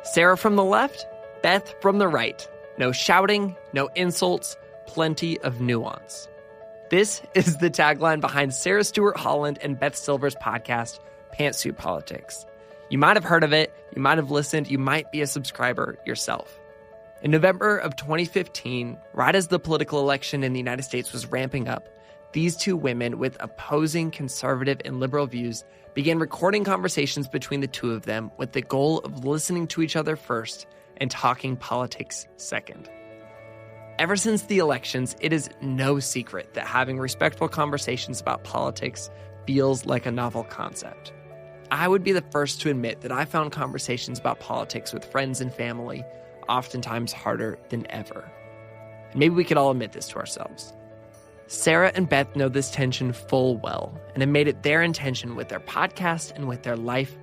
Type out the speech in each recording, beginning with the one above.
Sarah from the left, Beth from the right. No shouting, no insults, plenty of nuance. This is the tagline behind Sarah Stewart Holland and Beth Silver's podcast, Pantsuit Politics. You might have heard of it, you might have listened, you might be a subscriber yourself. In November of 2015, right as the political election in the United States was ramping up, these two women with opposing conservative and liberal views began recording conversations between the two of them with the goal of listening to each other first and talking politics second. Ever since the elections, it is no secret that having respectful conversations about politics feels like a novel concept. I would be the first to admit that I found conversations about politics with friends and family oftentimes harder than ever. And maybe we could all admit this to ourselves. Sarah and Beth know this tension full well and have made it their intention with their podcast and with their life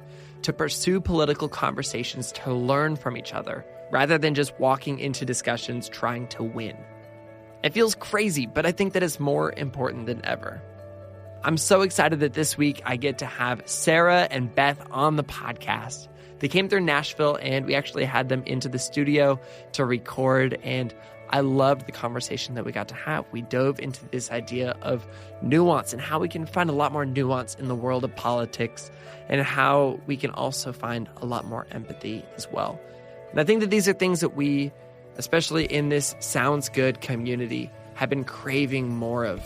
to pursue political conversations to learn from each other rather than just walking into discussions trying to win. It feels crazy, but I think that it's more important than ever. I'm so excited that this week I get to have Sarah and Beth on the podcast. They came through Nashville and we actually had them into the studio to record, and I loved the conversation that we got to have. We dove into this idea of nuance and how we can find a lot more nuance in the world of politics and how we can also find a lot more empathy as well. And I think that these are things that we, especially in this Sounds Good community, have been craving more of.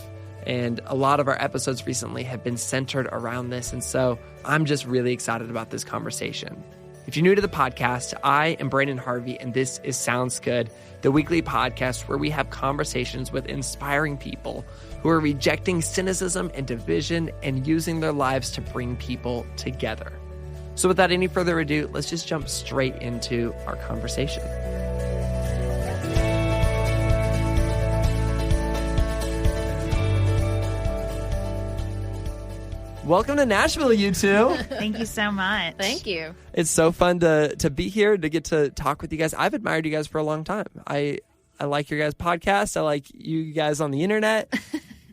And a lot of our episodes recently have been centered around this. And so I'm just really excited about this conversation. If you're new to the podcast, I am Branden Harvey, and this is Sounds Good, the weekly podcast where we have conversations with inspiring people who are rejecting cynicism and division and using their lives to bring people together. So without any further ado, let's just jump straight into our conversation. Welcome to Nashville, you two. Thank you so much. Thank you. It's so fun to be here, to get to talk with you guys. I've admired you guys for a long time. I like your guys' podcast. I like you guys on the internet.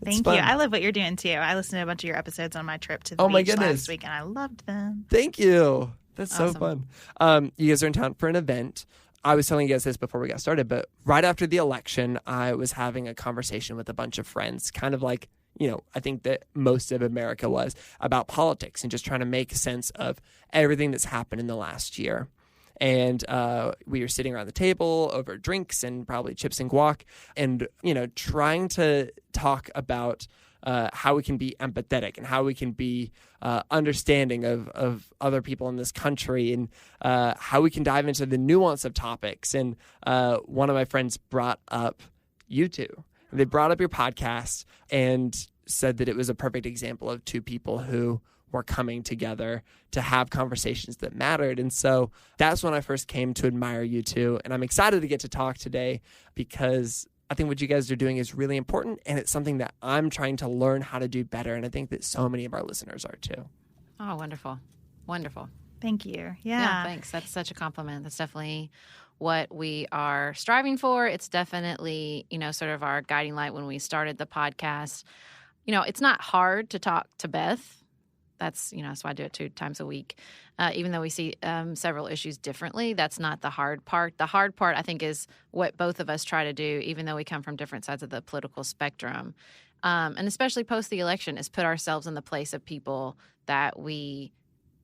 Thank you. I love what you're doing, too. I listened to a bunch of your episodes on my trip to the beach last week, and I loved them. Thank you. That's awesome. So fun. You guys are in town for an event. I was telling you guys this before we got started, but right after the election, I was having a conversation with a bunch of friends, kind of like, I think that most of America was, about politics and just trying to make sense of everything that's happened in the last year. And we were sitting around the table over drinks and probably chips and guac and, trying to talk about how we can be empathetic and how we can be understanding of other people in this country and how we can dive into the nuance of topics. And one of my friends brought up you two. They brought up your podcast and said that it was a perfect example of two people who were coming together to have conversations that mattered. And so that's when I first came to admire you two. And I'm excited to get to talk today because I think what you guys are doing is really important. And it's something that I'm trying to learn how to do better. And I think that so many of our listeners are too. Oh, wonderful. Wonderful. Thank you. Yeah, thanks. That's such a compliment. That's definitely what we are striving for. It's definitely, sort of our guiding light when we started the podcast. It's not hard to talk to Beth. That's, so I do it 2 times a week. Even though we see several issues differently, that's not the hard part. The hard part, I think, is what both of us try to do, even though we come from different sides of the political spectrum. And especially post the election, is put ourselves in the place of people that we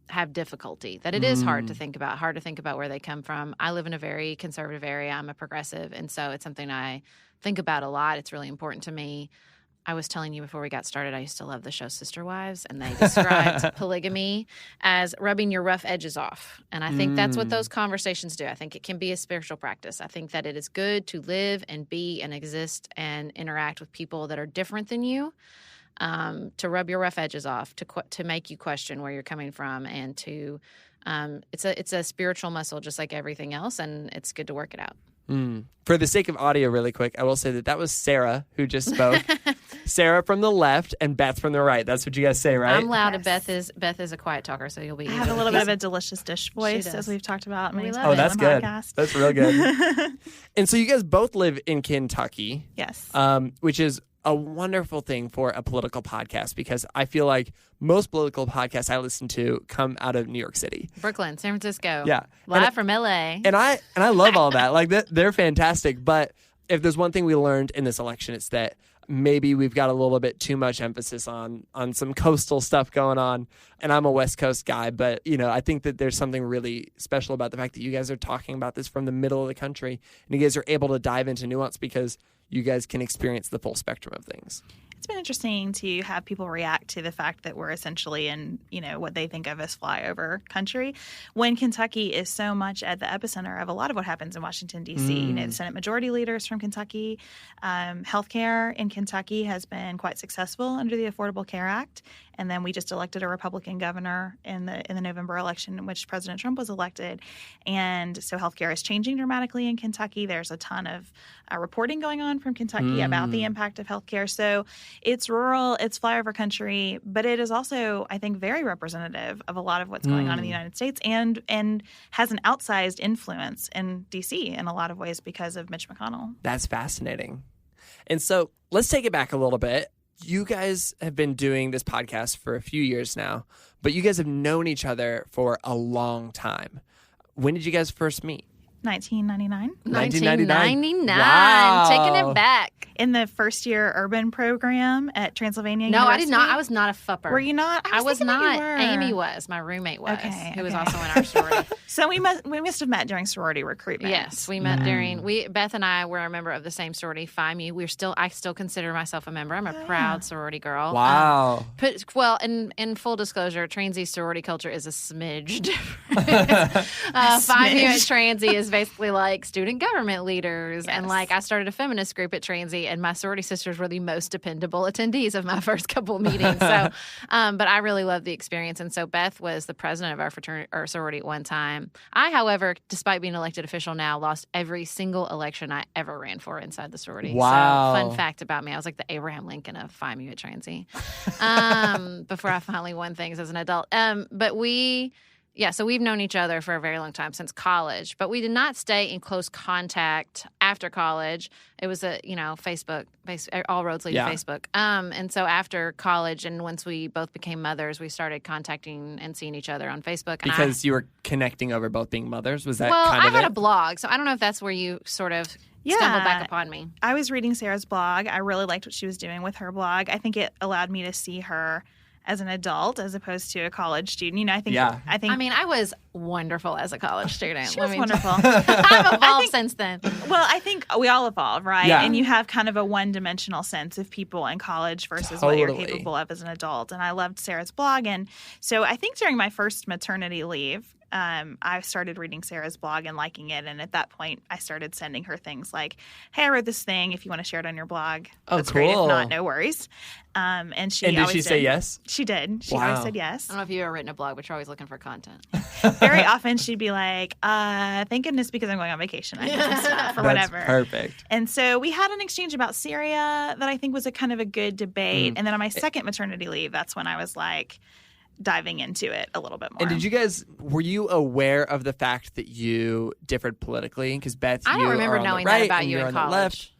have difficulty, that it is hard to think about where they come from. I live in a very conservative area. I'm a progressive, and so it's something I think about a lot. It's really important to me. I was telling you before we got started, I used to love the show Sister Wives, and they described polygamy as rubbing your rough edges off. And I think that's what those conversations do. I think it can be a spiritual practice. I think that it is good to live and be and exist and interact with people that are different than you, to rub your rough edges off, to make you question where you're coming from, and to it's a spiritual muscle just like everything else, and it's good to work it out. For the sake of audio, really quick, I will say that was Sarah who just spoke. Sarah from the left and Beth from the right. That's what you guys say, right? I'm loud, yes. and Beth is a quiet talker, so you'll be. I have a little bit of a delicious dish voice, as we've talked about many times. Oh, that's on the good. Podcast. That's real good. And so you guys both live in Kentucky. Yes. Which is a wonderful thing for a political podcast because I feel like most political podcasts I listen to come out of New York City. Brooklyn, San Francisco. Yeah. Live from LA. And I love all that. Like, they're fantastic. But if there's one thing we learned in this election, it's that maybe we've got a little bit too much emphasis on some coastal stuff going on. And I'm a West Coast guy, but, I think that there's something really special about the fact that you guys are talking about this from the middle of the country and you guys are able to dive into nuance because you guys can experience the full spectrum of things. It's been interesting to have people react to the fact that we're essentially in, what they think of as flyover country, when Kentucky is so much at the epicenter of a lot of what happens in Washington, D.C. The Senate Majority Leaders from Kentucky. Healthcare in Kentucky has been quite successful under the Affordable Care Act. And then we just elected a Republican governor in the November election in which President Trump was elected. And so healthcare is changing dramatically in Kentucky. There's a ton of reporting going on from Kentucky about the impact of healthcare. So it's rural, it's flyover country, but it is also, I think, very representative of a lot of what's going on in the United States and has an outsized influence in D.C. in a lot of ways because of Mitch McConnell. That's fascinating. And so let's take it back a little bit. You guys have been doing this podcast for a few years now, but you guys have known each other for a long time. When did you guys first meet? 1999. 1999. Wow. Taking it back. In the first year urban program at Transylvania No, University. I did not. I was not a fupper. Were you not? I was not. You were. Amy was. My roommate was. Okay, who was also in our sorority. So we must have met during sorority recruitment. Yes, we met during. Beth and I were a member of the same sorority, Phi Mu. I still consider myself a member. I'm a proud sorority girl. Wow. In full disclosure, Transy sorority culture is a smidge different. Phi Mu at Transy is basically like student government leaders, and like I started a feminist group at Transy, and my sorority sisters were the most dependable attendees of my first couple meetings. So, but I really loved the experience, and so Beth was the president of our fraternity or sorority at one time. I, however, despite being elected official now, lost every single election I ever ran for inside the sorority. Wow. So, fun fact about me, I was like the Abraham Lincoln of Phi Mu at Transy before I finally won things as an adult. So we've known each other for a very long time, since college, but we did not stay in close contact after college. It was Facebook, all roads lead to Facebook. And so after college and once we both became mothers, we started contacting and seeing each other on Facebook. Because you were connecting over both being mothers? Was that I had a blog, so I don't know if that's where you sort of stumbled back upon me. I was reading Sarah's blog. I really liked what she was doing with her blog. I think it allowed me to see her as an adult as opposed to a college student. I think I was wonderful as a college student. She was wonderful. I've evolved since then. Well, I think we all evolve, right? Yeah. And you have kind of a one-dimensional sense of people in college versus what you're capable of as an adult. And I loved Sarah's blog. And so I think during my first maternity leave, I started reading Sarah's blog and liking it. And at that point, I started sending her things like, hey, I wrote this thing. If you want to share it on your blog, that's great. If not, no worries. And did she say yes? She did. She always said yes. I don't know if you've ever written a blog, but you're always looking for content. Very often she'd be like, thank goodness because I'm going on vacation. I need some stuff or whatever. Perfect. And so we had an exchange about Syria that I think was a kind of a good debate. And then on my second maternity leave, that's when I was like, diving into it a little bit more. And were you aware of the fact that you differed politically? Because Beth, I don't remember knowing that about you in college.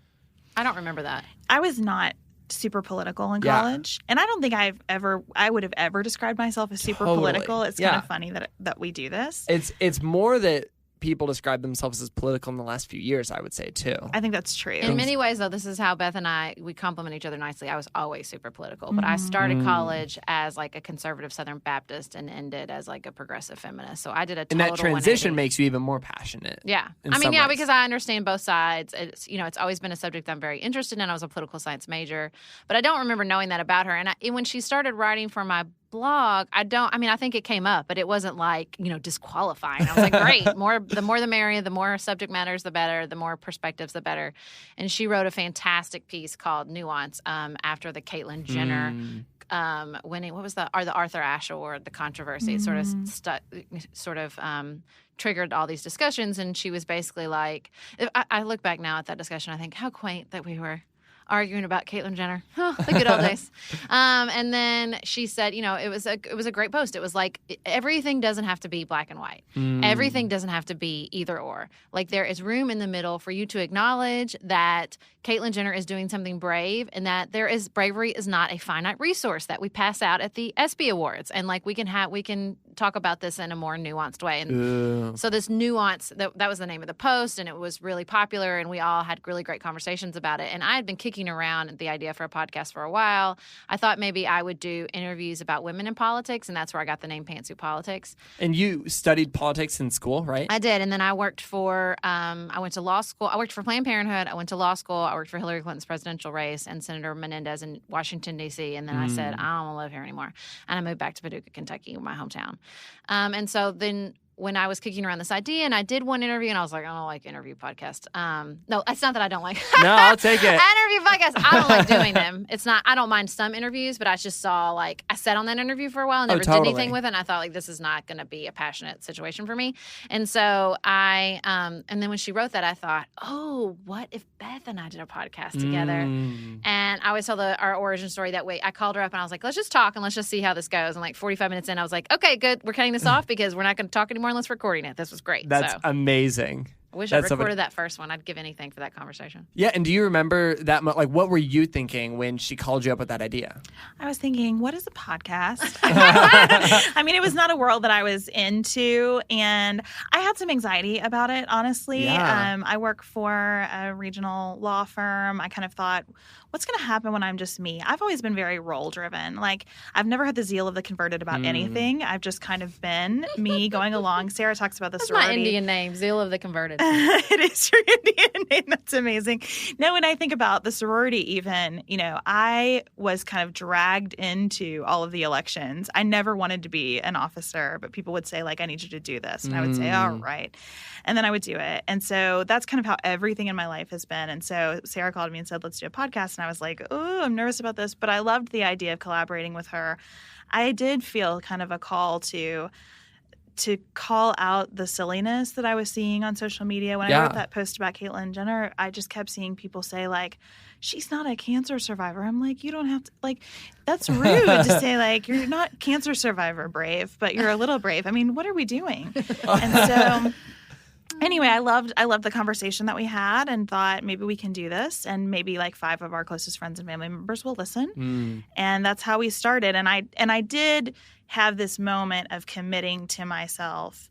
I don't remember that. I was not super political in college. And I don't think I would have ever described myself as super political. It's kind of funny that we do this. It's more that people describe themselves as political in the last few years, I would say, too. I think that's true. In many ways, though, this is how Beth and we complement each other nicely. I was always super political, but I started college as like a conservative Southern Baptist and ended as like a progressive feminist. So I did a total 180. And that transition makes you even more passionate. Yeah. Because I understand both sides. It's always been a subject I'm very interested in. I was a political science major, but I don't remember knowing that about her. And when she started writing for my blog, I think it came up, but it wasn't like, disqualifying. I was like, great, the more the merrier, the more subject matters, the better, the more perspectives, the better. And she wrote a fantastic piece called Nuance after the Caitlyn Jenner winning, what was the Arthur Ashe Award, the controversy. It sort of triggered all these discussions. And she was basically like, I look back now at that discussion, I think how quaint that we were arguing about Caitlyn Jenner. Oh, the good old days. And then she said, it was a great post. It was like, everything doesn't have to be black and white. Everything doesn't have to be either or. Like, there is room in the middle for you to acknowledge that Caitlyn Jenner is doing something brave, and that bravery is not a finite resource that we pass out at the ESPY Awards. And like we can talk about this in a more nuanced way. And so this nuance, that was the name of the post, and it was really popular, and we all had really great conversations about it. And I had been kicking around the idea for a podcast for a while. I thought maybe I would do interviews about women in politics, and that's where I got the name Pantsuit Politics. And you studied politics in school, right? I did, and then I worked for I went to law school. I worked for Planned Parenthood. I went to law school. I worked for Hillary Clinton's presidential race and Senator Menendez in Washington, D.C. And then I said, I don't want to live here anymore. And I moved back to Paducah, Kentucky, my hometown. And so then when I was kicking around this idea, and I did one interview, and I was like, I don't like interview podcasts. No, it's not that I don't like. No, I'll take it. Interview podcasts, I don't like doing them. It's not. I don't mind some interviews, but I just saw I sat on that interview for a while and never did anything with it. And I thought this is not going to be a passionate situation for me. And so I, and then when she wrote that, I thought, oh, what if Beth and I did a podcast together? And I always tell our origin story that way. I called her up and I was like, let's just talk and let's just see how this goes. And like 45 minutes in, I was like, okay, good. We're cutting this off because we're not going to talk anymore unless recording it. This was great. That's amazing. I wish I recorded that first one. I'd give anything for that conversation. Yeah, and do you remember that? Like, what were you thinking when she called you up with that idea? I was thinking, what is a podcast? I mean, it was not a world that I was into, and I had some anxiety about it, honestly. Yeah. I work for a regional law firm. I kind of thought, what's going to happen when I'm just me? I've always been very role-driven. Like, I've never had the zeal of the converted about anything. I've just kind of been me going along. Sarah talks about the sorority. That's my Indian name, Zeal of the Converted. It is your Indian name. That's amazing. No, when I think about the sorority even, I was kind of dragged into all of the elections. I never wanted to be an officer, but people would say, like, I need you to do this. And I would say, all right. And then I would do it. And so that's kind of how everything in my life has been. And so Sarah called me and said, let's do a podcast. And I was like, oh, I'm nervous about this. But I loved the idea of collaborating with her. I did feel kind of a call to call out the silliness that I was seeing on social media. When I wrote that post about Caitlyn Jenner, I just kept seeing people say, like, she's not a cancer survivor. I'm like, you don't have to, like, that's rude to say, like, you're not cancer survivor brave, but you're a little brave. I mean, what are we doing? And so anyway, I loved the conversation that we had and thought maybe we can do this, and maybe like 5 of our closest friends and family members will listen. And that's how we started. And I did have this moment of committing to myself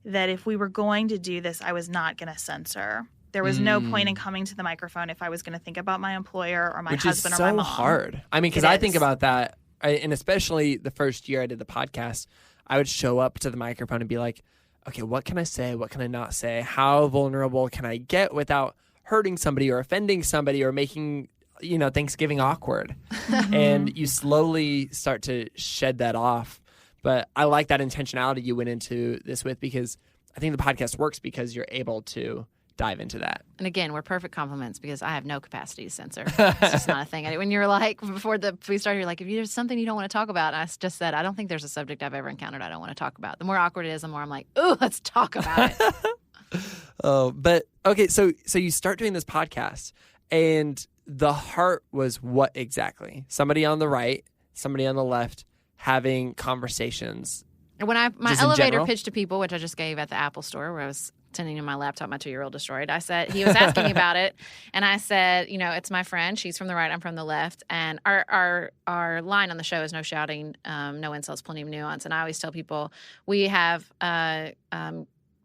that if we were going to do this, I was not going to censor. There was no point in coming to the microphone if I was going to think about my employer or my husband or my mom. Which is so hard. I mean, because I think about that, and especially the first year I did the podcast, I would show up to the microphone and be like, okay, what can I say? What can I not say? How vulnerable can I get without hurting somebody or offending somebody or making Thanksgiving awkward? And you slowly start to shed that off. But I like that intentionality you went into this with, because I think the podcast works because you're able to dive into that. And again, we're perfect compliments because I have no capacity to censor. It's just not a thing. When you're like, before we started, you're like, if there's something you don't want to talk about, and I just said, I don't think there's a subject I've ever encountered I don't want to talk about. The more awkward it is, the more I'm like, ooh, let's talk about it. But okay, so you start doing this podcast, and the heart was what exactly? Somebody on the right, somebody on the left, having conversations. When my elevator pitch to people, which I just gave at the Apple store, where I was tending to my laptop my 2-year-old destroyed, I said, he was asking me about it, and I said, it's my friend. She's from the right, I'm from the left. And our line on the show is no shouting, no insults, plenty of nuance. And I always tell people we have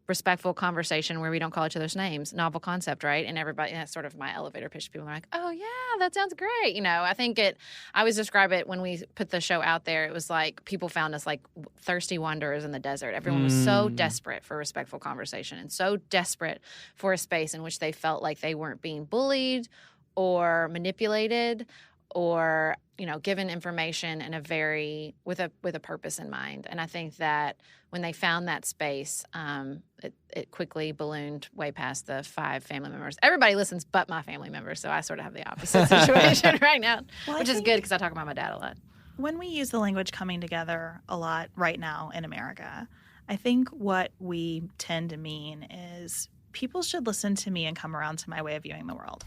respectful conversation where we don't call each other's names. Novel concept, right? And everybody, that's sort of my elevator pitch to people. They're like, oh yeah, that sounds great. I think I always describe it when we put the show out there, it was like people found us like thirsty wanderers in the desert. Everyone was so desperate for respectful conversation and so desperate for a space in which they felt like they weren't being bullied or manipulated or, given information in with a purpose in mind. And I think that when they found that space, it quickly ballooned way past the 5 family members. Everybody listens but my family members, so I sort of have the opposite situation right now, which is good because I talk about my dad a lot. When we use the language coming together a lot right now in America, I think what we tend to mean is people should listen to me and come around to my way of viewing the world.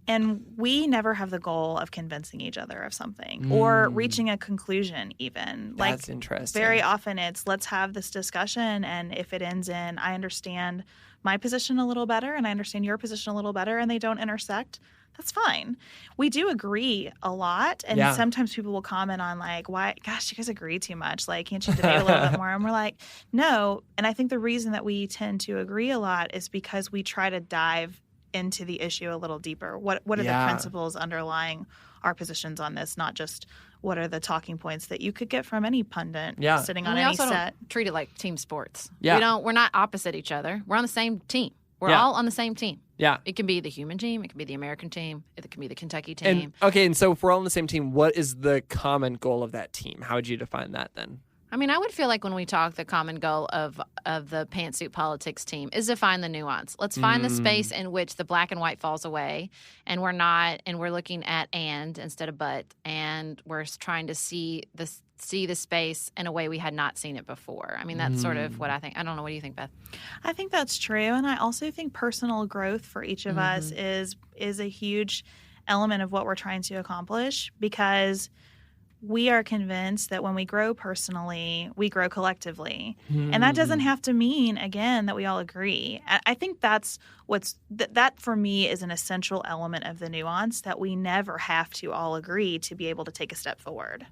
And we never have the goal of convincing each other of something or reaching a conclusion even. That's interesting. Very often it's let's have this discussion, and if it ends in I understand my position a little better and I understand your position a little better and they don't intersect, That's fine. We do agree a lot. And sometimes people will comment on like, why, gosh, you guys agree too much. Like, can't you debate a little bit more? And we're like, no. And I think the reason that we tend to agree a lot is because we try to dive into the issue a little deeper. What are the principles underlying our positions on this? Not just what are the talking points that you could get from any pundit sitting on any set. We also don't treat it like team sports. Yeah. We're not opposite each other. We're on the same team. We're all on the same team. Yeah. It can be the human team. It can be the American team. It can be the Kentucky team. And so if we're all on the same team, what is the common goal of that team? How would you define that then? I mean, I would feel like when we talk, the common goal of the Pantsuit Politics team is to find the nuance. Let's find the space in which the black and white falls away, and we're looking at and instead of but, and we're trying to see the space in a way we had not seen it before. I mean, that's sort of what I think. I don't know. What do you think, Beth? I think that's true, and I also think personal growth for each of us is a huge element of what we're trying to accomplish, because we are convinced that when we grow personally, we grow collectively. And that doesn't have to mean, again, that we all agree. I think that's that for me is an essential element of the nuance, that we never have to all agree to be able to take a step forward.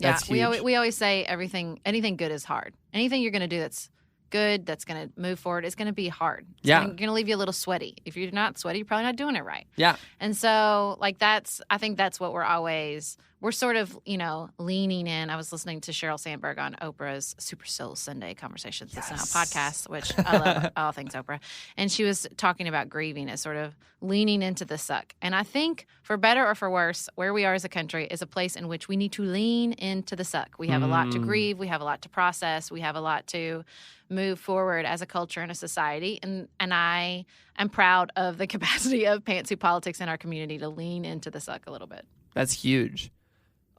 That's huge. We always say anything good is hard. Anything you're going to do that's good, that's going to move forward, is going to be hard. It's going to leave you a little sweaty. If you're not sweaty, you're probably not doing it right. Yeah. And so, like, I think that's what we're sort of, leaning in. I was listening to Sheryl Sandberg on Oprah's Super Soul Sunday Conversations, this podcast, which I love all things Oprah. And she was talking about grieving as sort of leaning into the suck. And I think, for better or for worse, where we are as a country is a place in which we need to lean into the suck. We have a lot to grieve. We have a lot to process. We have a lot to move forward as a culture and a society. And I am proud of the capacity of Pantsuit Politics in our community to lean into the suck a little bit. That's huge.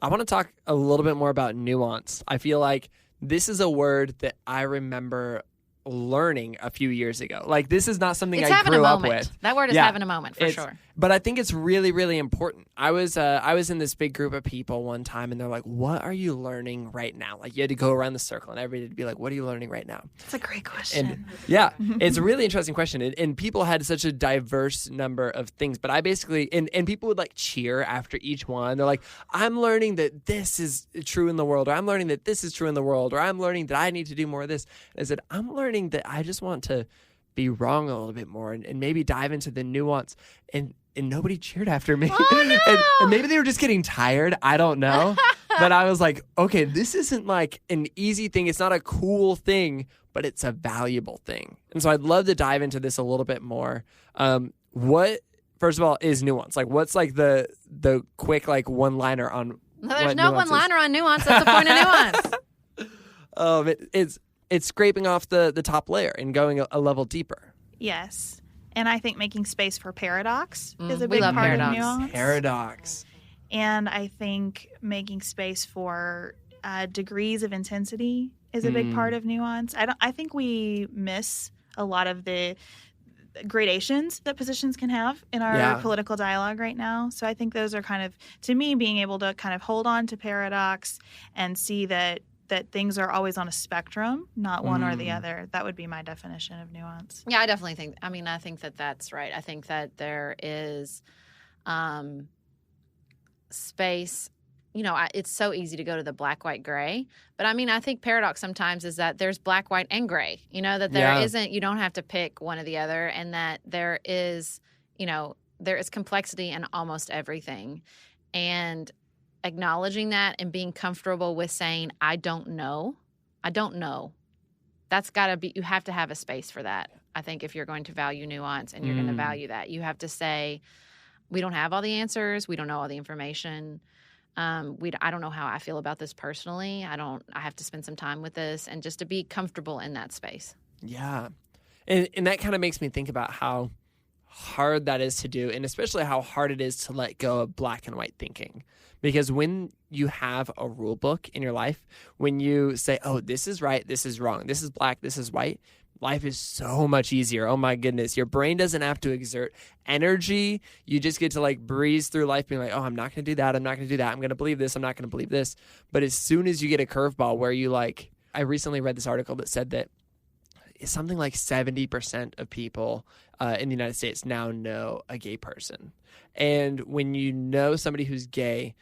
I want to talk a little bit more about nuance. I feel like this is a word that I remember learning a few years ago. Like, this is not something I grew up with. That word is having a moment, for sure. But I think it's really, really important. I was in this big group of people one time, and they're like, what are you learning right now? Like, you had to go around the circle, and everybody would be like, what are you learning right now? That's a great question. And it's a really interesting question. And people had such a diverse number of things. But I basically, and people would like cheer after each one. They're like, I'm learning that this is true in the world, or I'm learning that this is true in the world, or I'm learning that I need to do more of this. And I said, I'm learning that I just want to be wrong a little bit more and maybe dive into the nuance. And nobody cheered after me. Oh, no! and maybe they were just getting tired. I don't know. But I was like, okay, this isn't like an easy thing. It's not a cool thing, but it's a valuable thing. And so I'd love to dive into this a little bit more. What, first of all, is nuance? Like, what's like the quick like one-liner on there's no one-liner on nuance. That's the point of nuance. It's scraping off the top layer and going a level deeper. Yes. And I think making space for paradox is a big part of nuance. Paradox. And I think making space for degrees of intensity is a big part of nuance. I think we miss a lot of the gradations that positions can have in our political dialogue right now. So I think those are kind of, to me, being able to kind of hold on to paradox and see that things are always on a spectrum, not one or the other. That would be my definition of nuance. Yeah, I definitely think, I think that that's right. I think that there is space. It's so easy to go to the black, white, gray. But I think paradox sometimes is that there's black, white, and gray. That there isn't, you don't have to pick one or the other, and that there is, there is complexity in almost everything. And acknowledging that and being comfortable with saying, I don't know. That's got to be, you have to have a space for that. I think if you're going to value nuance and you're going to value that, you have to say, we don't have all the answers. We don't know all the information. I don't know how I feel about this personally. I have to spend some time with this, and just to be comfortable in that space. Yeah. And that kind of makes me think about how hard that is to do, and especially how hard it is to let go of black and white thinking. Because when you have a rule book in your life, when you say, oh, this is right, this is wrong, this is black, this is white, life is so much easier. Oh my goodness. Your brain doesn't have to exert energy. You just get to like breeze through life being like, oh, I'm not going to do that. I'm not going to do that. I'm going to believe this. I'm not going to believe this. But as soon as you get a curveball where you like, I recently read this article that said that something like 70% of people in the United States now know a gay person. And when you know somebody who's gay,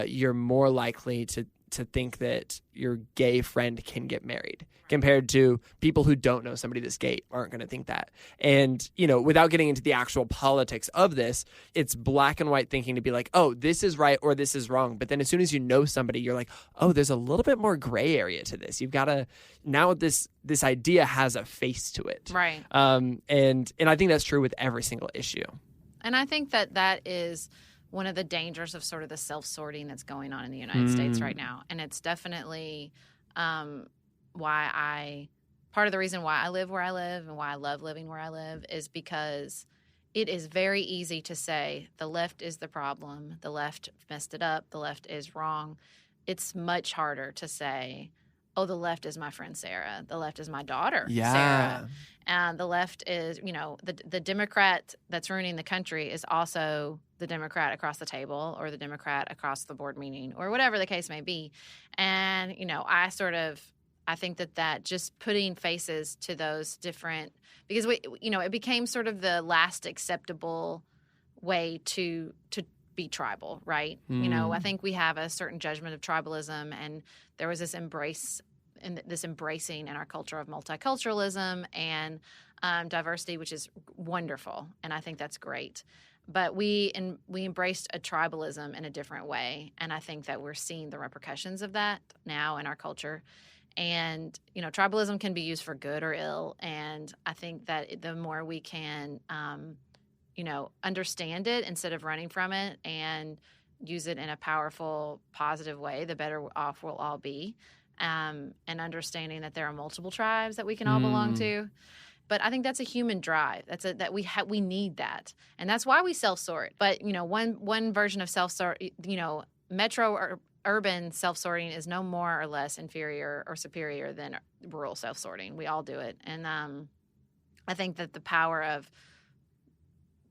you're more likely to think that your gay friend can get married compared to people who don't know somebody that's gay aren't going to think that. And, without getting into the actual politics of this, it's black and white thinking to be like, oh, this is right or this is wrong. But then as soon as you know somebody, you're like, oh, there's a little bit more gray area to this. You've got to, now this idea has a face to it. Right. And I think that's true with every single issue. And I think that is one of the dangers of sort of the self-sorting that's going on in the United States right now. And it's definitely part of the reason why I live where I live and why I love living where I live is because it is very easy to say the left is the problem, the left messed it up, the left is wrong. It's much harder to say, oh, the left is my friend Sarah, the left is my daughter Sarah. And the left is, the Democrat that's ruining the country is also the Democrat across the table or the Democrat across the board meeting or whatever the case may be. And, I think that just putting faces to those different – because, it became sort of the last acceptable way to be tribal, right? I think we have a certain judgment of tribalism, and there was this embracing in our culture of multiculturalism and diversity, which is wonderful, and I think that's great. But we embraced a tribalism in a different way, and I think that we're seeing the repercussions of that now in our culture. And, tribalism can be used for good or ill, and I think that the more we can, understand it instead of running from it and use it in a powerful, positive way, the better off we'll all be. And understanding that there are multiple tribes that we can all belong to. But I think that's a human drive. That we need that, and that's why we self-sort. But one version of self-sort, metro or urban self-sorting is no more or less inferior or superior than rural self-sorting. We all do it, and I think that the power of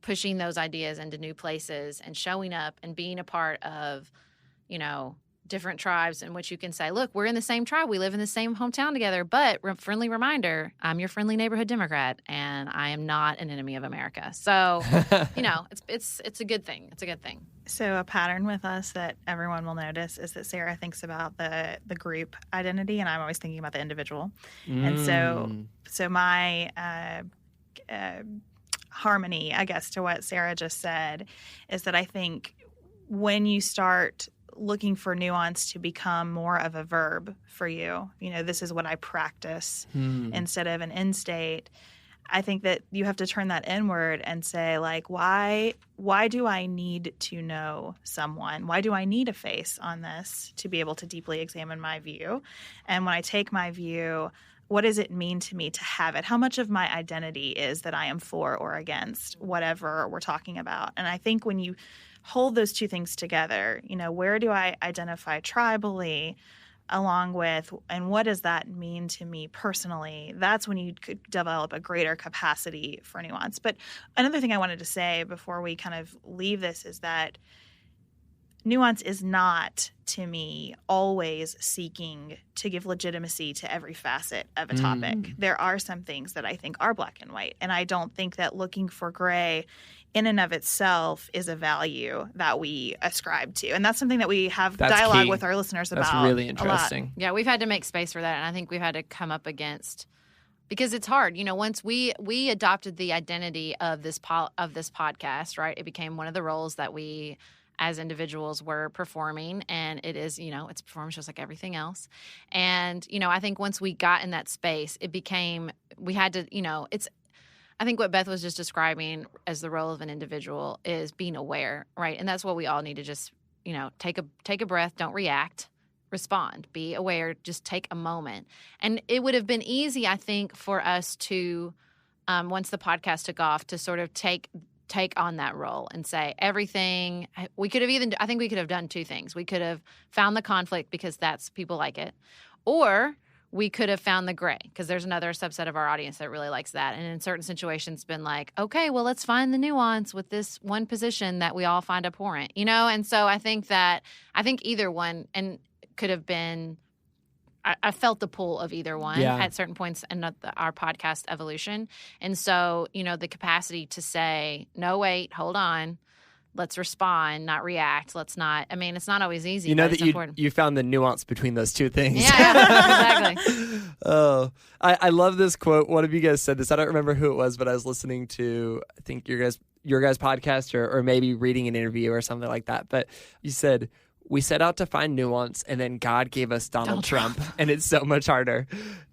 pushing those ideas into new places and showing up and being a part of, different tribes in which you can say, look, we're in the same tribe. We live in the same hometown together. But friendly reminder, I'm your friendly neighborhood Democrat, and I am not an enemy of America. So, it's a good thing. It's a good thing. So a pattern with us that everyone will notice is that Sarah thinks about the group identity, and I'm always thinking about the individual. And so my harmony, I guess, to what Sarah just said is that I think when you start looking for nuance to become more of a verb for you, this is what I practice instead of an end state, I think that you have to turn that inward and say, like, why do I need to know someone? Why do I need a face on this to be able to deeply examine my view? And when I take my view, what does it mean to me to have it? How much of my identity is that I am for or against whatever we're talking about? And I think when you hold those two things together, where do I identify tribally along with, and what does that mean to me personally? That's when you could develop a greater capacity for nuance. But another thing I wanted to say before we kind of leave this is that nuance is not, to me, always seeking to give legitimacy to every facet of a topic. There are some things that I think are black and white, and I don't think that looking for gray in and of itself is a value that we ascribe to. And that's something that we have dialogue key with our listeners about. That's really interesting. Yeah, we've had to make space for that, and I think we've had to come up against – because it's hard. Once we adopted the identity of this podcast, right, it became one of the roles that we – as individuals were performing, and it is, it's performance just like everything else. And, I think once we got in that space, it became, we had to, I think what Beth was just describing as the role of an individual is being aware, right? And that's what we all need to just, take a breath, don't react, respond, be aware, just take a moment. And it would have been easy, I think, for us to, once the podcast took off, to sort of take on that role and say everything. We could have I think we could have done two things. We could have found the conflict because that's people like it, or we could have found the gray because there's another subset of our audience that really likes that. And in certain situations been like, okay, well, let's find the nuance with this one position that we all find abhorrent, And so I think either one and could have been, I felt the pull of either one at certain points in our podcast evolution. And so, the capacity to say, no, wait, hold on. Let's respond, not react. Let's not. I mean, it's not always easy. That it's important. You found the nuance between those two things. Yeah, exactly. Oh, I love this quote. One of you guys said this. I don't remember who it was, but I was listening to, I think your guys' podcast or maybe reading an interview or something like that. But you said, we set out to find nuance, and then God gave us Donald Trump, and it's so much harder.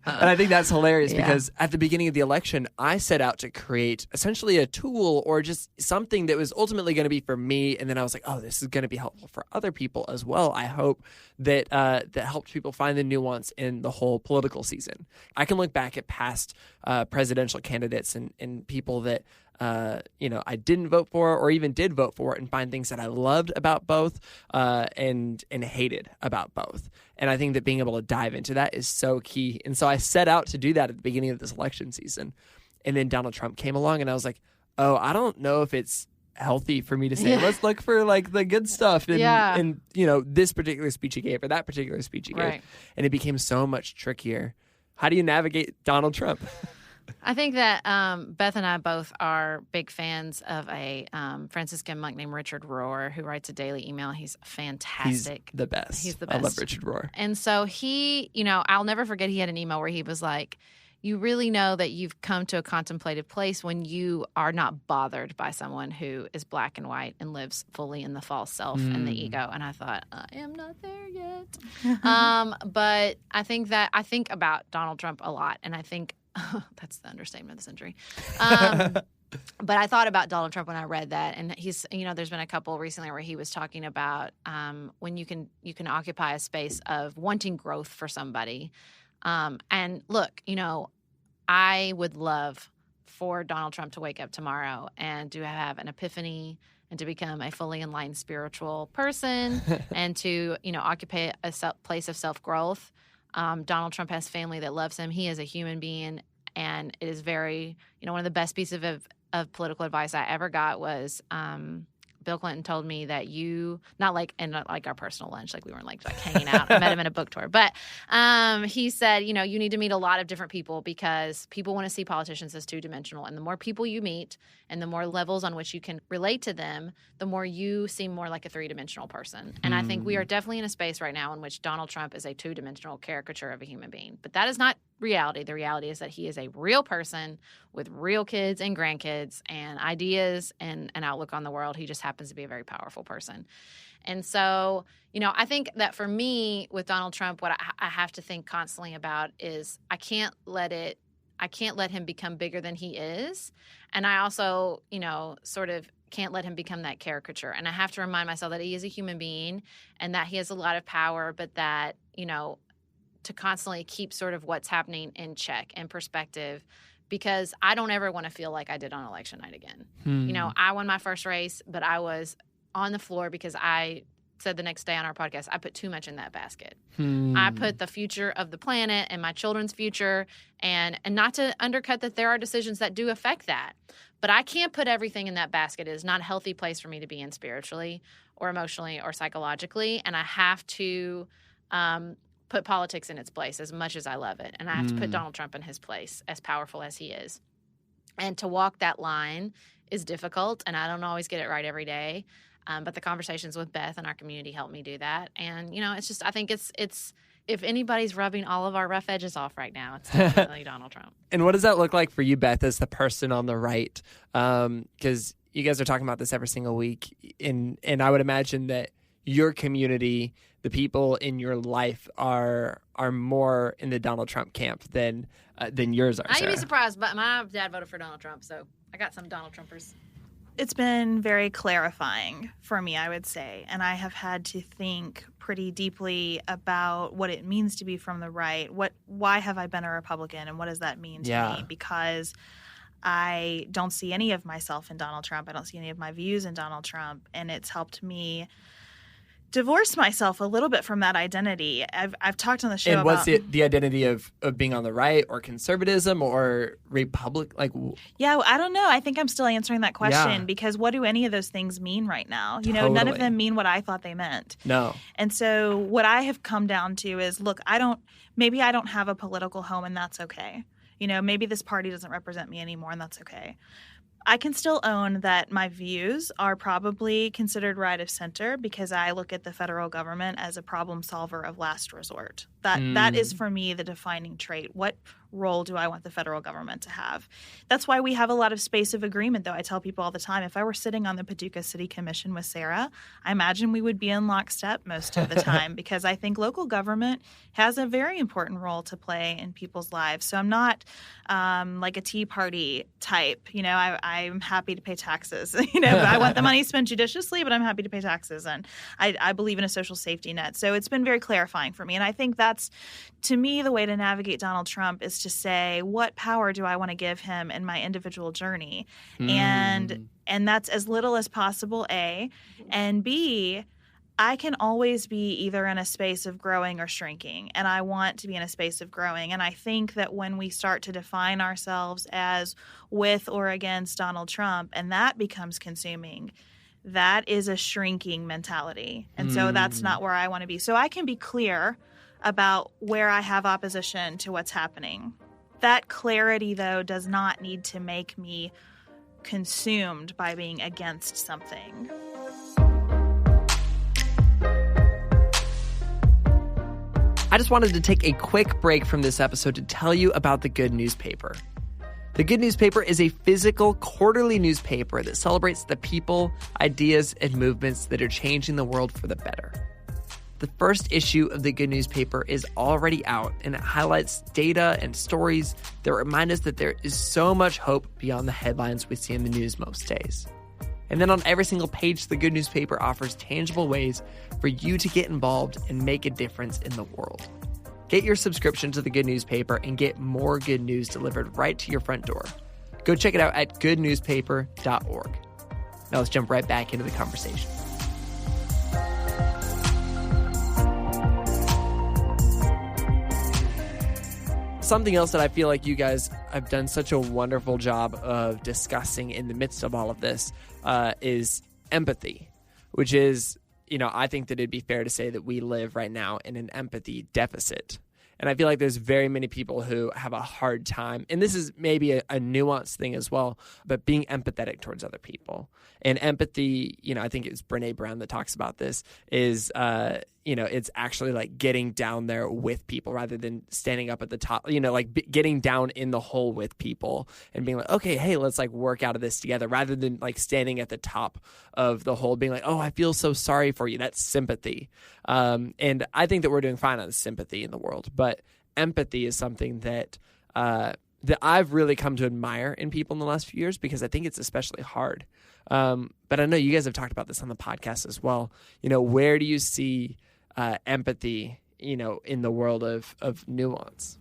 And I think that's hilarious because at the beginning of the election, I set out to create essentially a tool or just something that was ultimately going to be for me. And then I was like, oh, this is going to be helpful for other people as well. I hope that that helped people find the nuance in the whole political season. I can look back at past presidential candidates and people that I didn't vote for or even did vote for and find things that I loved about both and hated about both. And I think that being able to dive into that is so key. And so I set out to do that at the beginning of this election season. And then Donald Trump came along and I was like, oh, I don't know if it's healthy for me to say, let's look for like the good stuff in this particular speech he gave or that particular speech he gave. And it became so much trickier. How do you navigate Donald Trump? I think that Beth and I both are big fans of a Franciscan monk named Richard Rohr, who writes a daily email. He's fantastic. He's the best. I love Richard Rohr. And so he, I'll never forget he had an email where he was like, you really know that you've come to a contemplative place when you are not bothered by someone who is black and white and lives fully in the false self and the ego. And I thought, I am not there yet. But I think about Donald Trump a lot. And I think that's the understatement of the century. But I thought about Donald Trump when I read that, and he's, there's been a couple recently where he was talking about when you can occupy a space of wanting growth for somebody. And look, I would love for Donald Trump to wake up tomorrow and to have an epiphany and to become a fully enlightened spiritual person and to, occupy a place of self-growth. Donald Trump has family that loves him. He is a human being, and it is very, one of the best pieces of political advice I ever got was Bill Clinton told me that not like our personal lunch, like we weren't like hanging out. I met him in a book tour, but he said, you need to meet a lot of different people because people want to see politicians as two-dimensional, and the more people you meet and the more levels on which you can relate to them, the more you seem more like a three-dimensional person. And I think we are definitely in a space right now in which Donald Trump is a two-dimensional caricature of a human being, but that is not reality. The reality is that he is a real person with real kids and grandkids and ideas and an outlook on the world. He just happens to be a very powerful person. And so, I think that for me with Donald Trump, what I have to think constantly about is I can't let him become bigger than he is. And I also, sort of can't let him become that caricature. And I have to remind myself that he is a human being and that he has a lot of power, but that, to constantly keep sort of what's happening in check and perspective, because I don't ever want to feel like I did on election night again. I won my first race, but I was on the floor because I said the next day on our podcast, I put too much in that basket. I put the future of the planet and my children's future, and not to undercut that there are decisions that do affect that. But I can't put everything in that basket. It is not a healthy place for me to be in spiritually or emotionally or psychologically. And I have to put politics in its place as much as I love it. And I have to put Donald Trump in his place, as powerful as he is. And to walk that line is difficult, and I don't always get it right every day. But the conversations with Beth and our community help me do that. And, it's just, I think it's if anybody's rubbing all of our rough edges off right now, it's definitely Donald Trump. And what does that look like for you, Beth, as the person on the right? Because you guys are talking about this every single week. And I would imagine that your community, the people in your life are more in the Donald Trump camp than yours are. You'd be surprised, but my dad voted for Donald Trump, so I got some Donald Trumpers. It's been very clarifying for me, I would say, and I have had to think pretty deeply about what it means to be from the right. Why have I been a Republican, and what does that mean to me? Because I don't see any of myself in Donald Trump. I don't see any of my views in Donald Trump, and it's helped me divorced myself a little bit from that identity. I've talked on the show and about... what's the identity of being on the right or conservatism or republic? Yeah, I don't know. I think I'm still answering that question because what do any of those things mean right now? You know, none of them mean what I thought they meant. No. And so what I have come down to is, look, maybe I don't have a political home and that's okay. You know, maybe this party doesn't represent me anymore and that's okay. I can still own that my views are probably considered right of center because I look at the federal government as a problem solver of last resort. That is for me the defining trait. What role do I want the federal government to have? That's why we have a lot of space of agreement, though. I tell people all the time, if I were sitting on the Paducah City Commission with Sarah, I imagine we would be in lockstep most of the time because I think local government has a very important role to play in people's lives. So I'm not like a Tea Party type. You know, I'm happy to pay taxes. You know, I want the money spent judiciously, but I'm happy to pay taxes. And I believe in a social safety net. So it's been very clarifying for me. And I think that's, to me, the way to navigate Donald Trump is to say, what power do I want to give him in my individual journey? And that's as little as possible, A. And B, I can always be either in a space of growing or shrinking, and I want to be in a space of growing. And I think that when we start to define ourselves as with or against Donald Trump, and that becomes consuming, that is a shrinking mentality. And so that's not where I want to be. So I can be clear about where I have opposition to what's happening. That clarity, though, does not need to make me consumed by being against something. I just wanted to take a quick break from this episode to tell you about the Good Newspaper. The Good Newspaper is a physical quarterly newspaper that celebrates the people, ideas, and movements that are changing the world for the better. The first issue of the Good Newspaper is already out, and it highlights data and stories that remind us that there is so much hope beyond the headlines we see in the news most days. And then on every single page, the Good Newspaper offers tangible ways for you to get involved and make a difference in the world. Get your subscription to the Good Newspaper and get more good news delivered right to your front door. Go check it out at goodnewspaper.org. Now let's jump right back into the conversation. Something else that I feel like you guys have done such a wonderful job of discussing in the midst of all of this is empathy, which is, you know, I think that it'd be fair to say that we live right now in an empathy deficit. And I feel like there's very many people who have a hard time, and this is maybe a nuanced thing as well, but being empathetic towards other people. And empathy, you know, I think it's Brene Brown that talks about this, is, you know, it's actually like getting down there with people rather than standing up at the top, you know, like getting down in the hole with people and being like, okay, hey, let's like work out of this together, rather than like standing at the top of the hole being like, oh, I feel so sorry for you. That's sympathy. And I think that we're doing fine on sympathy in the world, but empathy is something that that I've really come to admire in people in the last few years, because I think it's especially hard. But I know you guys have talked about this on the podcast as well. You know, where do you see empathy, you know, in the world of nuance?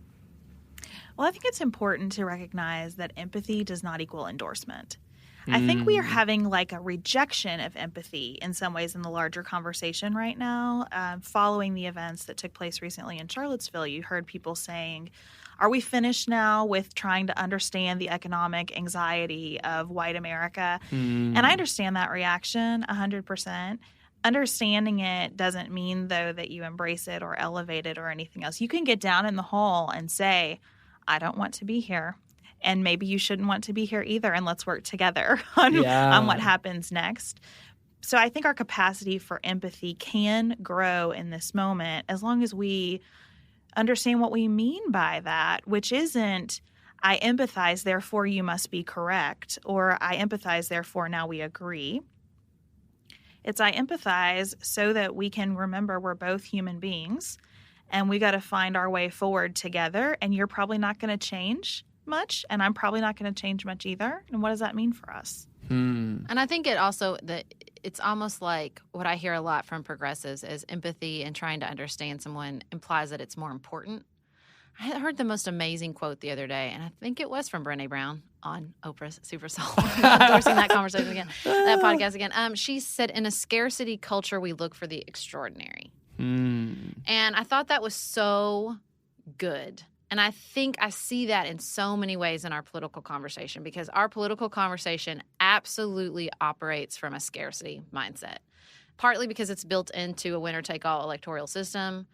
Well, I think it's important to recognize that empathy does not equal endorsement. I think we are having like a rejection of empathy in some ways in the larger conversation right now. Following the events that took place recently in Charlottesville, you heard people saying, are we finished now with trying to understand the economic anxiety of white America? And I understand that reaction 100%. Understanding it doesn't mean, though, that you embrace it or elevate it or anything else. You can get down in the hole and say, I don't want to be here. And maybe you shouldn't want to be here either, and let's work together on what happens next. So I think our capacity for empathy can grow in this moment as long as we understand what we mean by that, which isn't, I empathize, therefore you must be correct, or I empathize, therefore now we agree. It's I empathize so that we can remember we're both human beings, and we got to find our way forward together, and you're probably not going to change much, and I'm probably not going to change much either. And what does that mean for us? And I think it also that it's almost like what I hear a lot from progressives is empathy and trying to understand someone implies that it's more important. I heard the most amazing quote the other day, and I think it was from Brené Brown on Oprah's Super Soul. Endorsing that conversation again, that podcast again. She said, in a scarcity culture, we look for the extraordinary. And I thought that was so good. And I think I see that in so many ways in our political conversation, because our political conversation absolutely operates from a scarcity mindset, partly because it's built into a winner-take-all electoral system,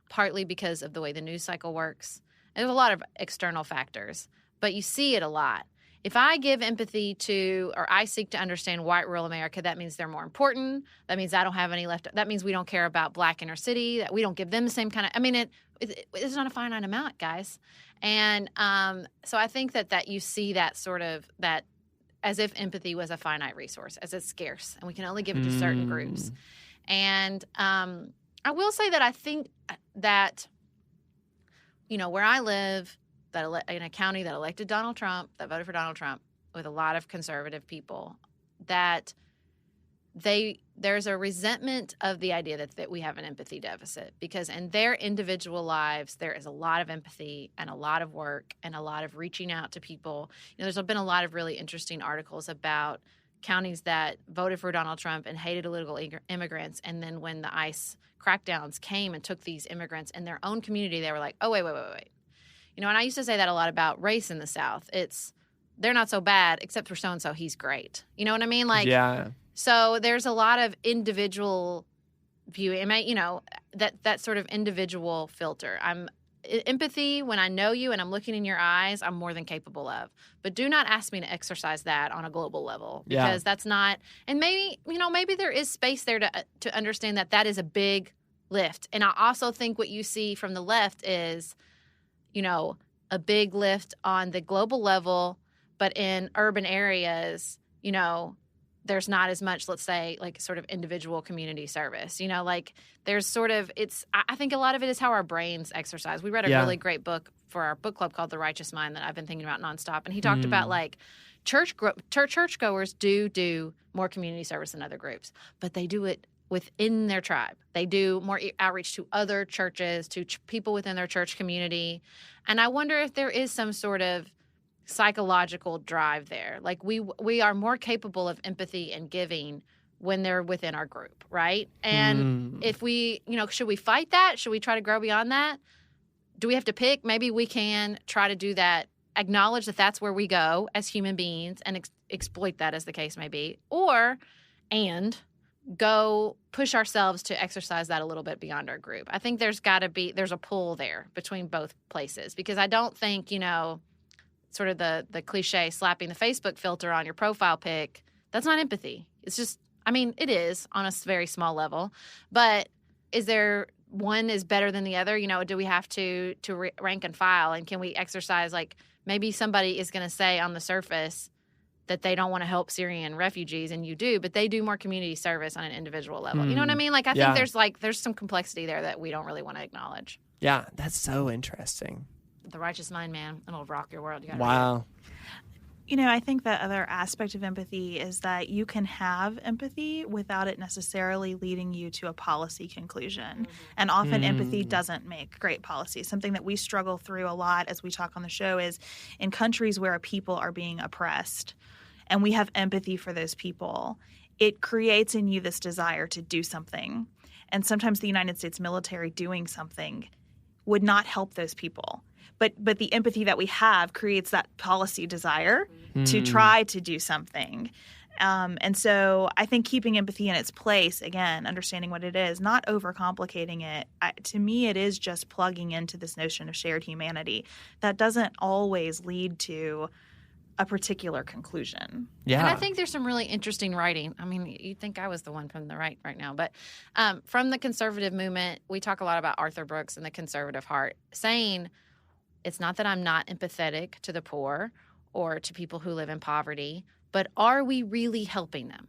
partly because of the way the news cycle works. There's a lot of external factors, but you see it a lot. If I give empathy to, or I seek to understand white rural America, that means they're more important. That means I don't have any left. That means we don't care about black inner city, that we don't give them the same kind of, I mean, it's not a finite amount, guys. And so I think that you see that sort of, that as if empathy was a finite resource, as it's scarce, and we can only give it to certain groups. And I will say that I think that, you know, where I live, in a county that elected Donald Trump, that voted for Donald Trump, with a lot of conservative people, that there's a resentment of the idea that we have an empathy deficit, because in their individual lives, there is a lot of empathy and a lot of work and a lot of reaching out to people. You know, there's been a lot of really interesting articles about counties that voted for Donald Trump and hated illegal immigrants, and then when the ICE crackdowns came and took these immigrants in their own community, they were like, oh, wait. You know, and I used to say that a lot about race in the South. They're not so bad, except for so-and-so, he's great. You know what I mean? Like, yeah. So there's a lot of individual viewing, you know, that sort of individual filter. Empathy, when I know you and I'm looking in your eyes, I'm more than capable of. But do not ask me to exercise that on a global level, because that's not, and maybe there is space there to understand that is a big lift. And I also think what you see from the left is, you know, a big lift on the global level, but in urban areas, you know, there's not as much, let's say, like sort of individual community service. You know, like there's sort of, I think a lot of it is how our brains exercise. We read a really great book for our book club called The Righteous Mind that I've been thinking about nonstop. And he talked about like churchgoers do more community service than other groups, but they do it within their tribe. They do more outreach to other churches, to people within their church community. And I wonder if there is some sort of psychological drive there. Like we are more capable of empathy and giving when they're within our group, right? And if we, you know, should we fight that? Should we try to grow beyond that? Do we have to pick? Maybe we can try to do that, acknowledge that that's where we go as human beings and exploit that as the case may be. And go push ourselves to exercise that a little bit beyond our group. I think there's a pull there between both places, because I don't think, you know, sort of the cliche slapping the Facebook filter on your profile pic, that's not empathy. It's just, I mean, it is on a very small level, but is there one is better than the other? You know, do we have to rank and file, and can we exercise, like maybe somebody is going to say on the surface that they don't want to help Syrian refugees, and you do, but they do more community service on an individual level. You know what I mean? Like, I think there's some complexity there that we don't really want to acknowledge. Yeah, that's so interesting. The Righteous Mind, man. It'll rock your world. You gotta wow. read it. You know, I think the other aspect of empathy is that you can have empathy without it necessarily leading you to a policy conclusion. And often empathy doesn't make great policy. Something that we struggle through a lot as we talk on the show is in countries where people are being oppressed and we have empathy for those people, it creates in you this desire to do something. And sometimes the United States military doing something would not help those people. But the empathy that we have creates that policy desire to try to do something. And so I think keeping empathy in its place, again, understanding what it is, not overcomplicating it, to me it is just plugging into this notion of shared humanity that doesn't always lead to a particular conclusion. Yeah. And I think there's some really interesting writing. I mean, you'd think I was the one from the right now. But from the conservative movement, we talk a lot about Arthur Brooks and the conservative heart, saying it's not that I'm not empathetic to the poor or to people who live in poverty, but are we really helping them?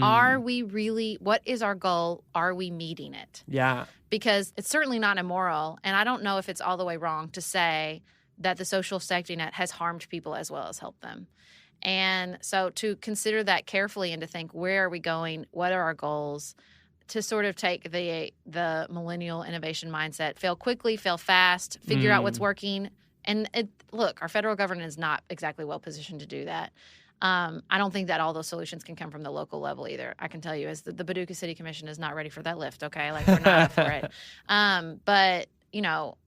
Are we really, what is our goal? Are we meeting it? Yeah. Because it's certainly not immoral, and I don't know if it's all the way wrong to say that the social safety net has harmed people as well as helped them. And so to consider that carefully and to think, where are we going? What are our goals? to sort of take the millennial innovation mindset, fail quickly, fail fast, figure out what's working. And look, our federal government is not exactly well positioned to do that. I don't think that all those solutions can come from the local level either. I can tell you, as the Paducah City Commission is not ready for that lift, okay? Like, we're not up for it. But, you know,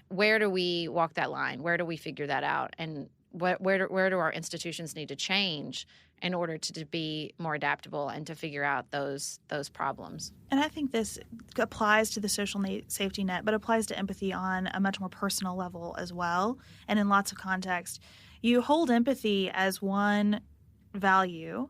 where do we walk that line? Where do we figure that out? And where do our institutions need to change in order to be more adaptable and to figure out those problems? And I think this applies to the social safety net, but applies to empathy on a much more personal level as well, and in lots of context. You hold empathy as one value.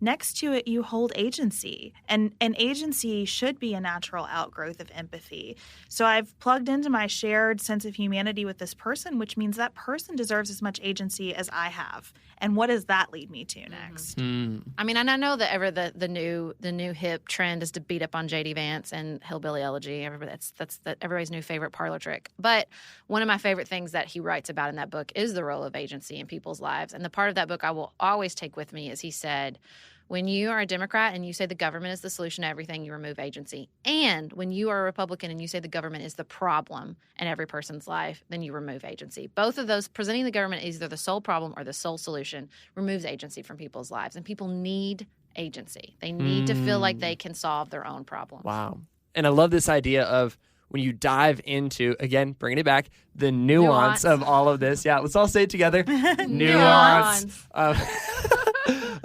Next to it, you hold agency. And agency should be a natural outgrowth of empathy. So I've plugged into my shared sense of humanity with this person, which means that person deserves as much agency as I have. And what does that lead me to next? I mean, and I know that the new hip trend is to beat up on J.D. Vance and hillbilly elegy. That's everybody's new favorite parlor trick. But one of my favorite things that he writes about in that book is the role of agency in people's lives. And the part of that book I will always take with me is he said, when you are a Democrat and you say the government is the solution to everything, you remove agency. And when you are a Republican and you say the government is the problem in every person's life, then you remove agency. Both of those, presenting the government as either the sole problem or the sole solution, removes agency from people's lives. And people need agency. They need to feel like they can solve their own problems. Wow. And I love this idea of when you dive into, again, bringing it back, the nuance of all of this. Yeah, let's all say it together. Nuance.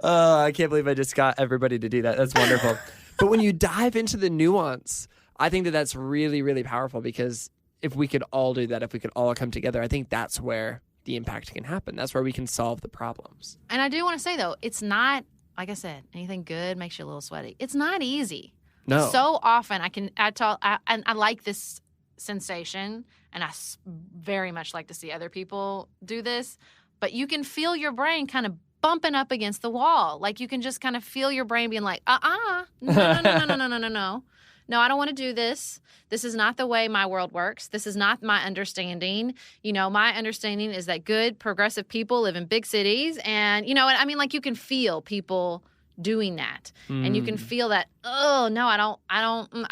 I can't believe I just got everybody to do that. That's wonderful. But when you dive into the nuance, I think that that's really, really powerful, because if we could all do that, if we could all come together, I think that's where the impact can happen. That's where we can solve the problems. And I do want to say, though, it's not, like I said, anything good makes you a little sweaty. It's not easy. No. So often I like this sensation, and I very much like to see other people do this, but you can feel your brain kind of bumping up against the wall. Like, you can just kind of feel your brain being like, no. No, I don't want to do this. This is not the way my world works. This is not my understanding. You know, my understanding is that good, progressive people live in big cities. And, you know, I mean, like, you can feel people doing that. And you can feel that, oh, no, I don't,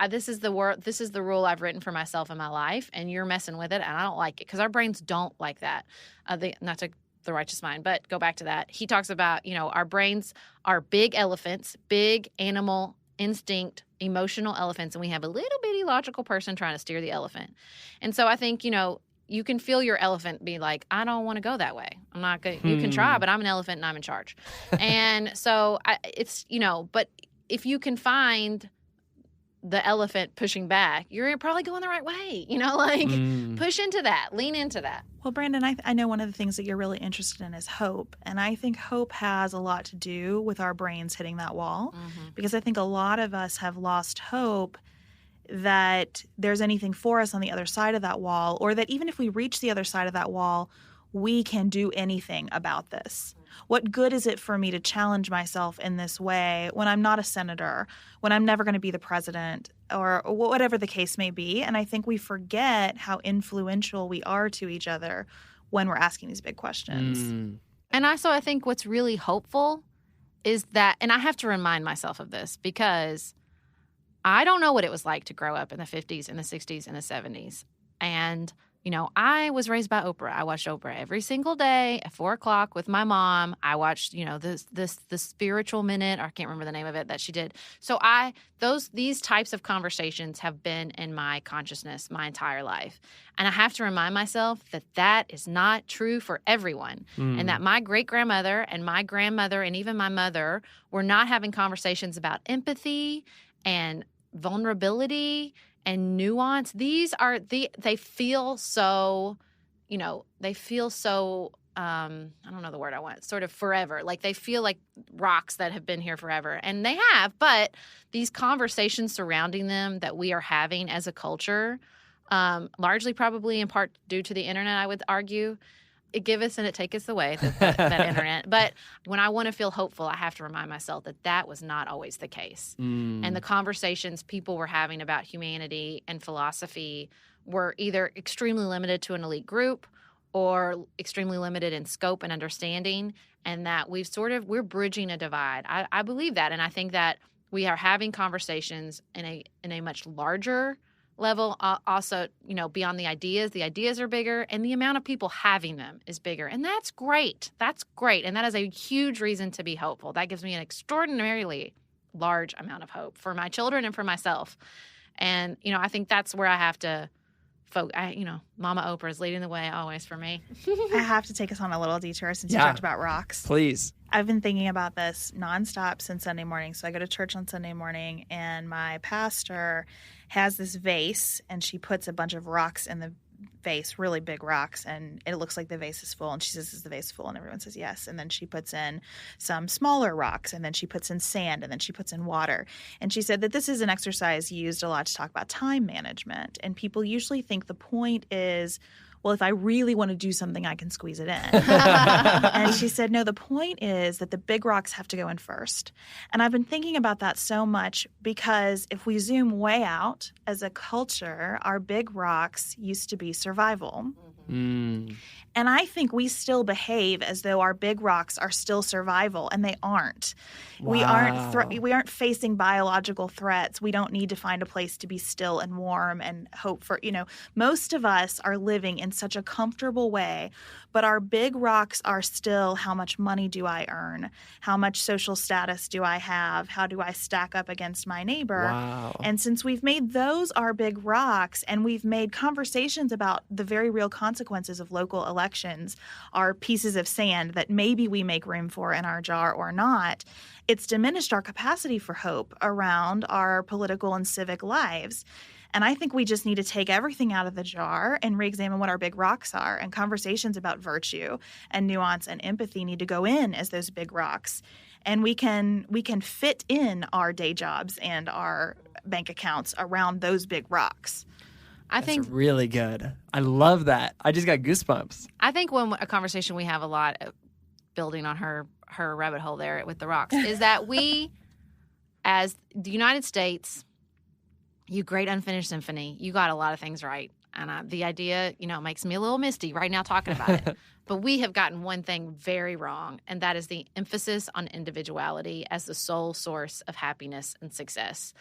this is the rule I've written for myself in my life, and you're messing with it, and I don't like it, because our brains don't like that. Not to the righteous mind, but go back to that. He talks about, you know, our brains are big elephants, big animal instinct, emotional elephants, and we have a little bitty logical person trying to steer the elephant. And so I think, you know, you can feel your elephant be like, I don't want to go that way. I'm not going to, you can try, but I'm an elephant and I'm in charge. And so it's, you know, but if you can find the elephant pushing back, you're probably going the right way. You know, like push into that, lean into that. Well, Branden, I know one of the things that you're really interested in is hope. And I think hope has a lot to do with our brains hitting that wall, because I think a lot of us have lost hope that there's anything for us on the other side of that wall, or that even if we reach the other side of that wall, we can do anything about this. What good is it for me to challenge myself in this way when I'm not a senator, when I'm never going to be the president, or whatever the case may be? And I think we forget how influential we are to each other when we're asking these big questions. And I think what's really hopeful is that, and I have to remind myself of this, because I don't know what it was like to grow up in the 50s and the 60s and the 70s. And, you know, I was raised by Oprah. I watched Oprah every single day at 4 o'clock with my mom. I watched, you know, the spiritual minute, or I can't remember the name of it, that she did. So these types of conversations have been in my consciousness my entire life. And I have to remind myself that that is not true for everyone. And that my great-grandmother and my grandmother and even my mother were not having conversations about empathy and vulnerability and nuance. These are they feel so, you know, I don't know the word I want, sort of forever. Like, they feel like rocks that have been here forever. And they have, but these conversations surrounding them that we are having as a culture, largely probably in part due to the internet, I would argue, it give us and it take us away, that internet. But when I want to feel hopeful, I have to remind myself that that was not always the case. And the conversations people were having about humanity and philosophy were either extremely limited to an elite group or extremely limited in scope and understanding, and that we're bridging a divide. I believe that, and I think that we are having conversations in a much larger level. Also, beyond the ideas are bigger, and the amount of people having them is bigger. And that's great. That's great. And that is a huge reason to be hopeful. That gives me an extraordinarily large amount of hope for my children and for myself. And, I think that's where I have to Mama Oprah is leading the way always for me. I have to take us on a little detour since you talked about rocks. Please. I've been thinking about this nonstop since Sunday morning. So I go to church on Sunday morning, and my pastor has this vase, and she puts a bunch of rocks in the vase, really big rocks, and it looks like the vase is full. And she says, "Is the vase full?" And everyone says yes. And then she puts in some smaller rocks, and then she puts in sand, and then she puts in water. And she said that this is an exercise used a lot to talk about time management. And people usually think the point is, well, if I really want to do something, I can squeeze it in. And she said, no, the point is that the big rocks have to go in first. And I've been thinking about that so much because if we zoom way out as a culture, our big rocks used to be survival. Mm. And I think we still behave as though our big rocks are still survival, and they aren't. Wow. We aren't facing biological threats. We don't need to find a place to be still and warm and hope for, most of us are living in such a comfortable way, but our big rocks are still, how much money do I earn? How much social status do I have? How do I stack up against my neighbor? Wow. And since we've made those our big rocks, and we've made conversations about the very real consequences of local elections are pieces of sand that maybe we make room for in our jar or not, it's diminished our capacity for hope around our political and civic lives. And I think we just need to take everything out of the jar and reexamine what our big rocks are. And conversations about virtue and nuance and empathy need to go in as those big rocks. And we can fit in our day jobs and our bank accounts around those big rocks. I think That's really good. I love that. I just got goosebumps. I think when a conversation we have a lot, building on her rabbit hole there with the rocks, is that we, as the United States, you great unfinished symphony, you got a lot of things right. And the idea, makes me a little misty right now talking about it. But we have gotten one thing very wrong, and that is the emphasis on individuality as the sole source of happiness and success.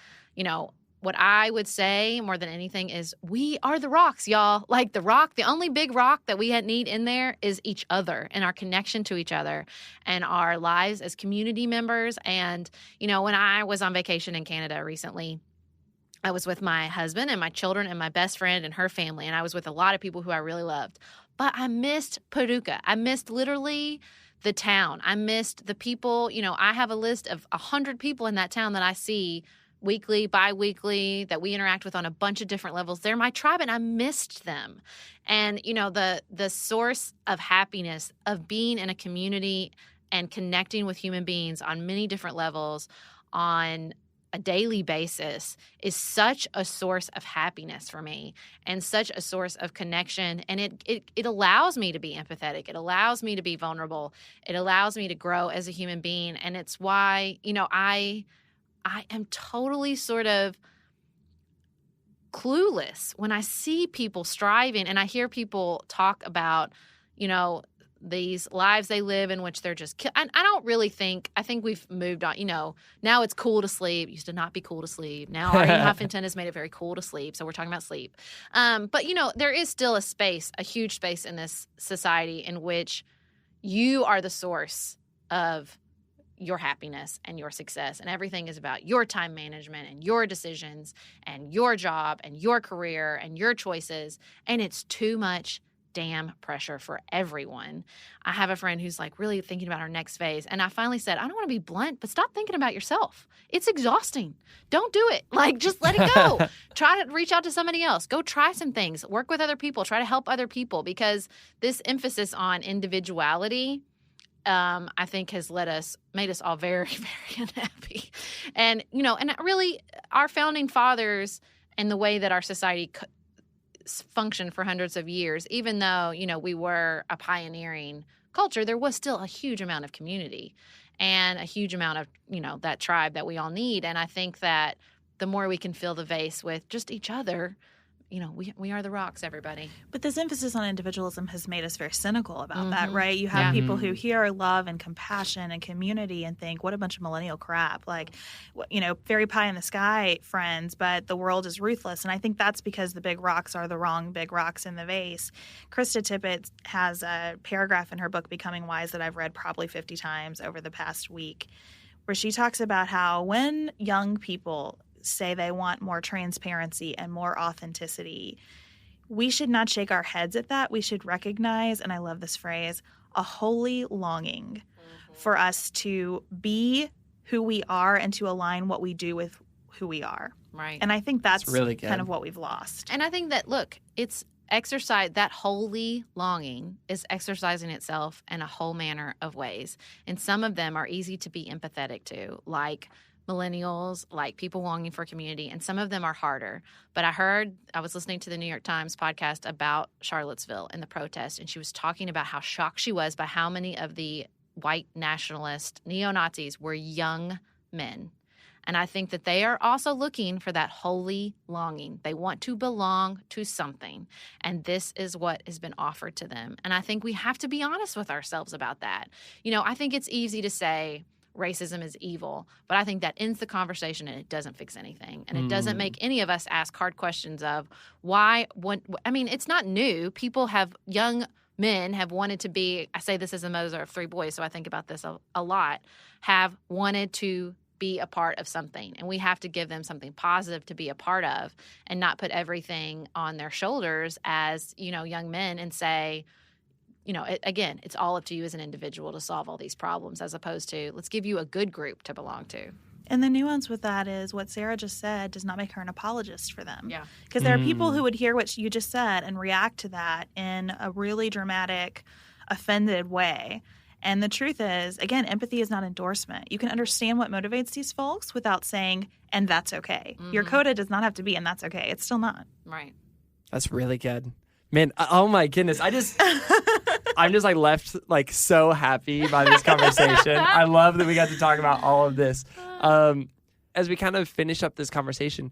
What I would say more than anything is we are the rocks, y'all. Like the rock, the only big rock that we need in there is each other and our connection to each other and our lives as community members. And, when I was on vacation in Canada recently, I was with my husband and my children and my best friend and her family, and I was with a lot of people who I really loved. But I missed Paducah. I missed literally the town. I missed the people. I have a list of 100 people in that town that I see weekly, bi-weekly, that we interact with on a bunch of different levels. They're my tribe, and I missed them. And, the source of happiness of being in a community and connecting with human beings on many different levels on a daily basis is such a source of happiness for me and such a source of connection. And it allows me to be empathetic. It allows me to be vulnerable. It allows me to grow as a human being. And it's why, I am totally sort of clueless when I see people striving and I hear people talk about, these lives they live in which they're just I don't really think – I think we've moved on. Now it's cool to sleep. It used to not be cool to sleep. Now Artie Huffington has made it very cool to sleep, so we're talking about sleep. But, there is still a huge space in this society in which you are the source of your happiness and your success, and everything is about your time management and your decisions and your job and your career and your choices, and it's too much damn pressure for everyone. I have a friend who's really thinking about her next phase, and I finally said, I don't want to be blunt, but stop thinking about yourself. It's exhausting. Don't do it. Just let it go. Try to reach out to somebody else. Go try some things. Work with other people. Try to help other people, because this emphasis on individuality I think has made us all very, very unhappy. And, and really our founding fathers and the way that our society functioned for hundreds of years, even though, we were a pioneering culture, there was still a huge amount of community and a huge amount of, that tribe that we all need. And I think that the more we can fill the vase with just each other, we are the rocks, everybody. But this emphasis on individualism has made us very cynical about that, right? You have people who hear love and compassion and community and think, what a bunch of millennial crap. Like, very pie in the sky, friends, but the world is ruthless. And I think that's because the big rocks are the wrong big rocks in the vase. Krista Tippett has a paragraph in her book, Becoming Wise, that I've read probably 50 times over the past week, where she talks about how when young people say they want more transparency and more authenticity, we should not shake our heads at that. We should recognize, and I love this phrase, a holy longing for us to be who we are and to align what we do with who we are. Right. And I think that's really good. kind of what we've lost. And I think that, look, it's exercise, that holy longing is exercising itself in a whole manner of ways. And some of them are easy to be empathetic to, like millennials, like people longing for community, and some of them are harder. But I was listening to the New York Times podcast about Charlottesville and the protest, and she was talking about how shocked she was by how many of the white nationalist neo-Nazis were young men. And I think that they are also looking for that holy longing. They want to belong to something. And this is what has been offered to them. And I think we have to be honest with ourselves about that. I think it's easy to say racism is evil, but I think that ends the conversation and it doesn't fix anything. And it doesn't make any of us ask hard questions of why. It's not new. Young men have wanted to be, I say this as a mother of 3 boys, so I think about this a lot, have wanted to be a part of something. And we have to give them something positive to be a part of and not put everything on their shoulders as, young men and say, again, it's all up to you as an individual to solve all these problems, as opposed to let's give you a good group to belong to. And the nuance with that is what Sarah just said does not make her an apologist for them. Yeah. Because there are people who would hear what you just said and react to that in a really dramatic, offended way. And the truth is, again, empathy is not endorsement. You can understand what motivates these folks without saying, and that's okay. Your coda does not have to be, and that's okay. It's still not. Right. That's really good. Man, oh my goodness. I'm just left so happy by this conversation. I love that we got to talk about all of this. As we kind of finish up this conversation,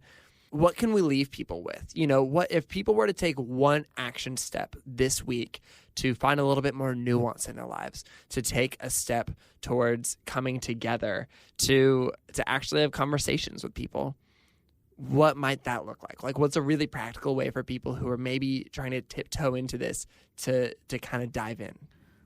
what can we leave people with? What if people were to take one action step this week to find a little bit more nuance in their lives, to take a step towards coming together, to actually have conversations with people? What might that look like? Like, what's a really practical way for people who are maybe trying to tiptoe into this to kind of dive in?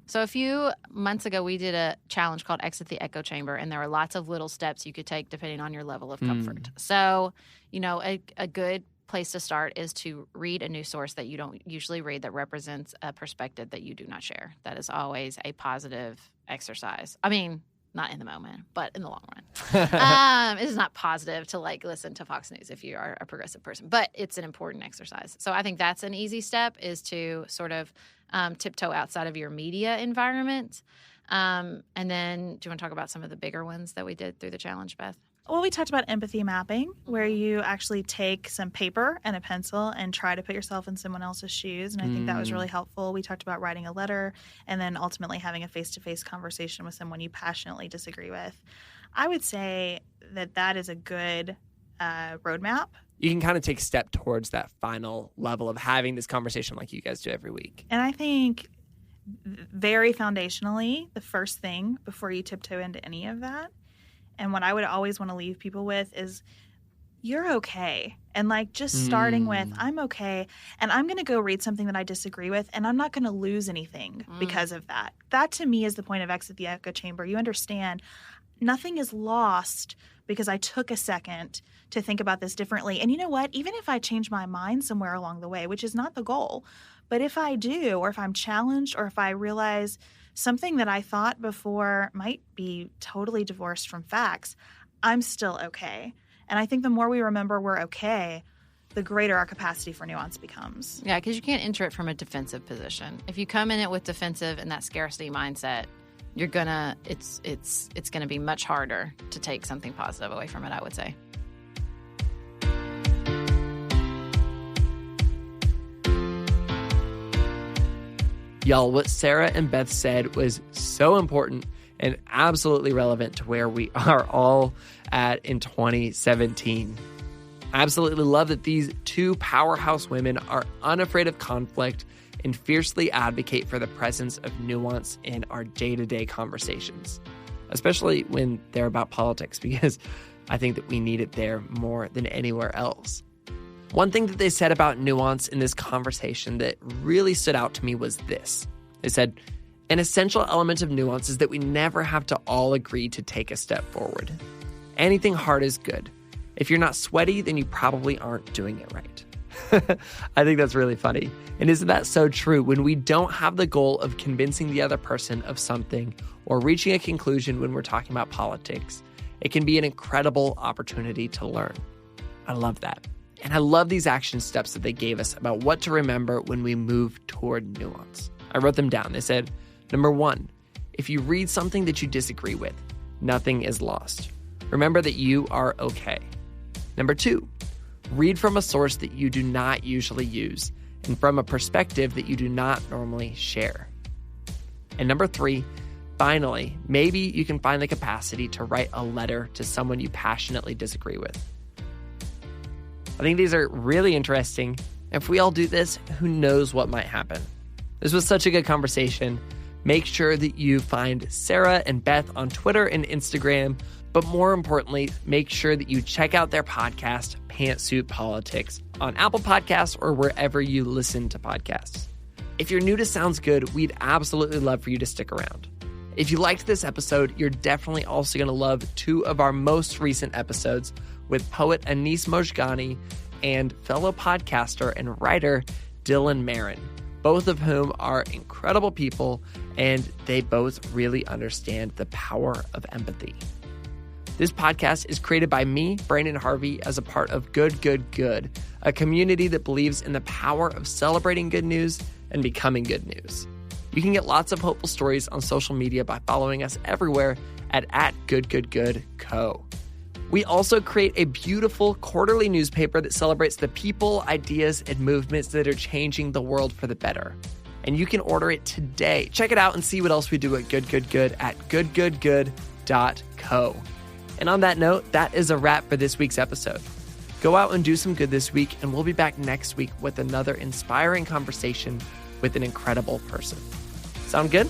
So a few months ago, we did a challenge called Exit the Echo Chamber, and there were lots of little steps you could take depending on your level of comfort. So, a good place to start is to read a news source that you don't usually read that represents a perspective that you do not share. That is always a positive exercise. Not in the moment, but in the long run. It is not positive to listen to Fox News if you are a progressive person, but it's an important exercise. So I think that's an easy step, is to sort of tiptoe outside of your media environment. And then do you want to talk about some of the bigger ones that we did through the challenge, Beth? Well, we talked about empathy mapping, where you actually take some paper and a pencil and try to put yourself in someone else's shoes. And I think that was really helpful. We talked about writing a letter and then ultimately having a face-to-face conversation with someone you passionately disagree with. I would say that is a good roadmap. You can kind of take a step towards that final level of having this conversation like you guys do every week. And I think very foundationally, the first thing before you tiptoe into any of that, and what I would always want to leave people with, is you're okay. And just starting with, I'm okay. And I'm going to go read something that I disagree with, and I'm not going to lose anything because of that. That to me is the point of Exit the Echo Chamber. You understand nothing is lost because I took a second to think about this differently. And you know what? Even if I change my mind somewhere along the way, which is not the goal, but if I do, or if I'm challenged, or if I realize something that I thought before might be totally divorced from facts, I'm still okay. And I think the more we remember we're okay, the greater our capacity for nuance becomes. Yeah, because you can't enter it from a defensive position. If you come in it with defensive and that scarcity mindset, it's gonna be much harder to take something positive away from it, I would say. Y'all, what Sarah and Beth said was so important and absolutely relevant to where we are all at in 2017. I absolutely love that these two powerhouse women are unafraid of conflict and fiercely advocate for the presence of nuance in our day-to-day conversations, especially when they're about politics, because I think that we need it there more than anywhere else. One thing that they said about nuance in this conversation that really stood out to me was this. They said, an essential element of nuance is that we never have to all agree to take a step forward. Anything hard is good. If you're not sweaty, then you probably aren't doing it right. I think that's really funny. And isn't that so true? When we don't have the goal of convincing the other person of something or reaching a conclusion when we're talking about politics, it can be an incredible opportunity to learn. I love that. And I love these action steps that they gave us about what to remember when we move toward nuance. I wrote them down. They said, number 1, if you read something that you disagree with, nothing is lost. Remember that you are okay. Number 2, read from a source that you do not usually use and from a perspective that you do not normally share. And number 3, finally, maybe you can find the capacity to write a letter to someone you passionately disagree with. I think these are really interesting. If we all do this, who knows what might happen? This was such a good conversation. Make sure that you find Sarah and Beth on Twitter and Instagram, but more importantly, make sure that you check out their podcast, Pantsuit Politics, on Apple Podcasts or wherever you listen to podcasts. If you're new to Sounds Good, we'd absolutely love for you to stick around. If you liked this episode, you're definitely also going to love 2 of our most recent episodes with poet Anis Mojgani and fellow podcaster and writer Dylan Marin, both of whom are incredible people, and they both really understand the power of empathy. This podcast is created by me, Branden Harvey, as a part of Good, Good, Good, a community that believes in the power of celebrating good news and becoming good news. You can get lots of hopeful stories on social media by following us everywhere at @GoodGoodGoodCo. We also create a beautiful quarterly newspaper that celebrates the people, ideas, and movements that are changing the world for the better. And you can order it today. Check it out and see what else we do at Good, Good, Good at goodgoodgood.co. And on that note, that is a wrap for this week's episode. Go out and do some good this week, and we'll be back next week with another inspiring conversation with an incredible person. Sound good?